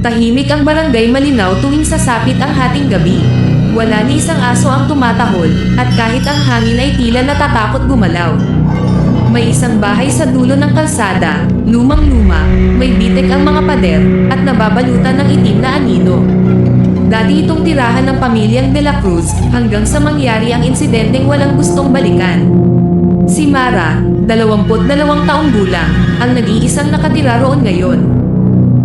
Tahimik ang barangay Malinaw tuwing sasapit ang hating gabi. Wala ni isang aso ang tumatahol, at kahit ang hangin ay tila natatakot gumalaw. May isang bahay sa dulo ng kalsada, lumang-luma, may bitek ang mga pader, at nababalutan ng itim na anino. Dati itong tirahan ng pamilyang De La Cruz, hanggang sa mangyari ang insidenteng walang gustong balikan. Si Mara, 22 taong gulang, ang nag-iisang nakatira roon ngayon.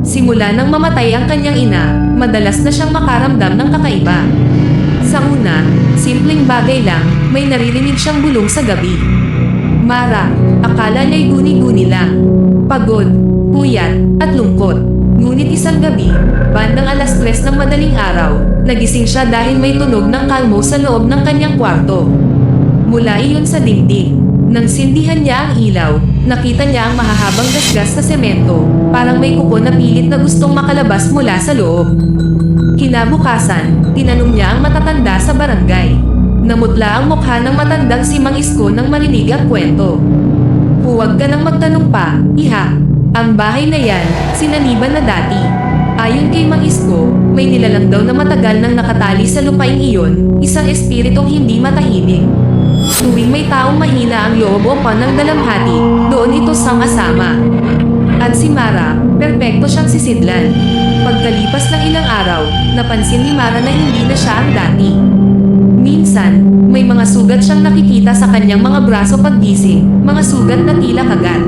Simula nang mamatay ang kanyang ina, madalas na siyang makaramdam ng kakaiba. Sa una, simpleng bagay lang, may naririnig siyang bulong sa gabi. Mara, akala niya'y guni-guni lang. Pagod, puyat, at lungkot. Ngunit isang gabi, bandang 3:00 ng madaling araw, nagising siya dahil may tunog ng kalmo sa loob ng kanyang kwarto. Mula iyon sa dingding. Nang sindihan niya ang ilaw, nakita niya ang mahahabang gasgas sa semento, parang may kuko na pilit na gustong makalabas mula sa loob. Kinabukasan, tinanong niya ang matatanda sa barangay. Namutla ang mukha ng matandang si Mang Isko nang marinig ang kwento. Huwag ka nang magtanong pa, iha. Ang bahay na yan, sinaniban na dati. Ayon kay Mang Isko, may nilalang daw na matagal nang nakatali sa lupaing iyon, isang espiritong hindi matahimik. Tuwing may taong mahina ang loob o panang dalamhati, doon ito sama-sama. At si Mara, perpekto siyang sisidlan. Pagkalipas ng ilang araw, napansin ni Mara na hindi na siya ang dati. Minsan, may mga sugat siyang nakikita sa kanyang mga braso paggising, mga sugat na tila kagat.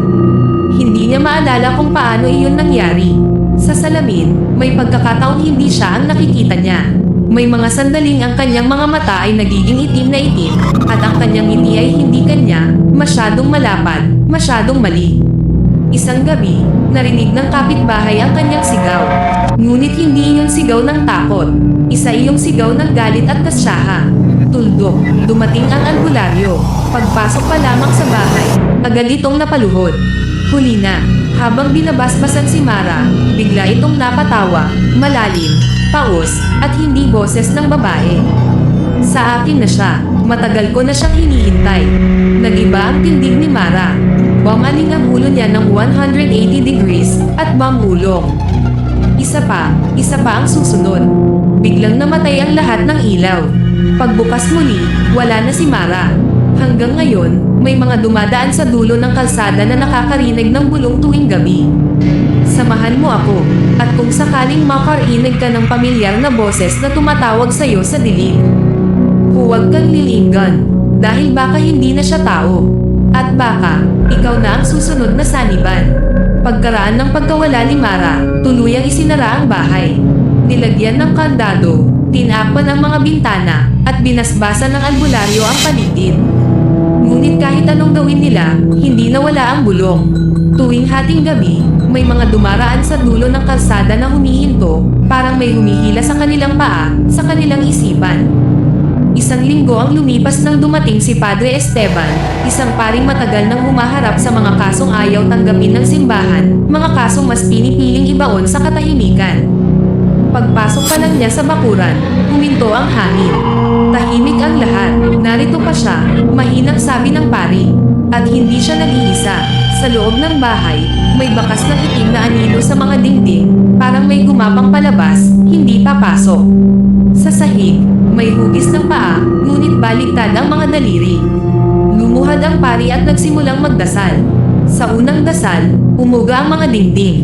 Hindi niya maalala kung paano iyon nangyari. Sa salamin, may pagkakataong hindi siya ang nakikita niya. May mga sandaling ang kanyang mga mata ay nagiging itim na itim, at ang kanyang ngiti ay hindi kanya, masyadong malapad, masyadong mali. Isang gabi, narinig ng kapitbahay ang kanyang sigaw. Ngunit hindi iyon sigaw ng takot. Isa iyong sigaw ng galit at kasyaha. Tuldok, dumating ang albularyo. Pagpasok pa lamang sa bahay, agad itong napaluhod. Huli na, habang binabasbasan si Mara, bigla itong napatawa, malalim, paus, at hindi boses ng babae. Sa akin na siya, matagal ko na siyang hinihintay. Nag-iba ang tindig ni Mara. Bumaling ang ulo niya ng 180 degrees, at bumulong. Isa pa ang susunod. Biglang namatay ang lahat ng ilaw. Pagbukas muli, wala na si Mara. Hanggang ngayon, may mga dumadaan sa dulo ng kalsada na nakakarinig ng bulong tuwing gabi. Samahan mo ako, at kung sakaling makarinig ka ng pamilyar na boses na tumatawag sa iyo sa dilim, huwag kang lilinggan, dahil baka hindi na siya tao. At baka, ikaw na ang susunod na saniban. Pagkaraan ng pagkawala ni Mara, tuluyang isinara ang bahay. Nilagyan ng kandado, tinakpan ang mga bintana, at binasbasan ng albularyo ang paligid. Ngunit kahit anong gawin nila, hindi nawala ang bulong. Tuwing hating gabi, may mga dumaraan sa dulo ng kalsada na humihinto, parang may humihila sa kanilang paa, sa kanilang isipan. Isang linggo ang lumipas nang dumating si Padre Esteban, isang paring matagal nang humaharap sa mga kasong ayaw tanggapin ng simbahan, mga kasong mas pinipiling ibaon sa katahimikan. Pagpasok pa lang niya sa bakuran, huminto ang hangin. Tahimik ang lahat, narito pa siya, mahinang sabi ng pari. At hindi siya nag-iisa. Sa loob ng bahay, may bakas ng itim na anino sa mga dingding, parang may gumapang palabas, hindi papasok. Sa sahig, may hugis ng paa, ngunit baligtad ang mga daliri. Lumuhad ang pari at nagsimulang magdasal. Sa unang dasal, umuga ang mga dingding.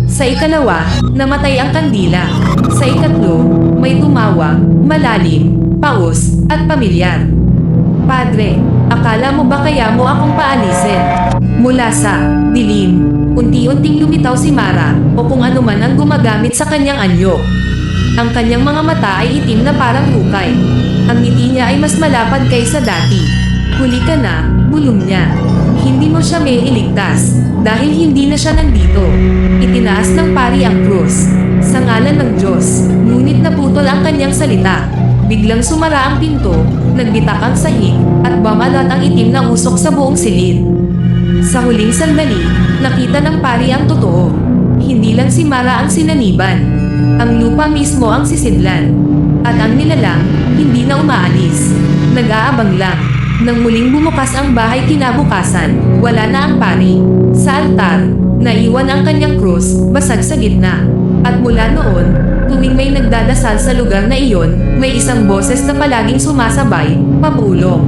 Sa ikalawa, namatay ang kandila. Sa ikatlo, may tumawa, malalim, paus, at pamilyar. Padre, akala mo ba kaya mo akong paalisin? Mula sa dilim, unti-unting lumitaw si Mara, o kung ano man ang gumagamit sa kanyang anyo. Ang kanyang mga mata ay itim na parang hukay. Ang ngiti niya ay mas malapad kaysa dati. Huli ka na, bulong niya. Hindi mo siya may iligtas, dahil hindi na siya nandito. Itinaas ng pari ang krus, sa ngalan ng Diyos, ngunit naputol ang kanyang salita. Biglang sumara ang pinto, nagbitak ang sahig, at bumalat ang itim na usok sa buong silid. Sa huling sandali, nakita ng pari ang totoo. Hindi lang si Mara ang sinaniban. Ang lupa mismo ang sisidlan. At ang nilalang, hindi na umaalis. Nag-aabang lang. Nang muling bumukas ang bahay kinabukasan, wala na ang pari. Sa altar, naiwan ang kanyang krus, basag sa gitna. At mula noon, tuwing may nagdadasal sa lugar na iyon, may isang boses na palaging sumasabay, pabulong.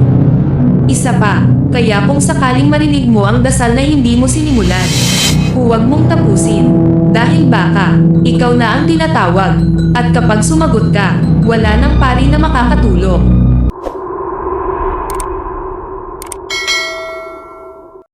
Isa pa, kaya kung sakaling marinig mo ang dasal na hindi mo sinimulan, huwag mong tapusin. Dahil baka, ikaw na ang tinatawag. At kapag sumagot ka, wala nang pari na makakatulong.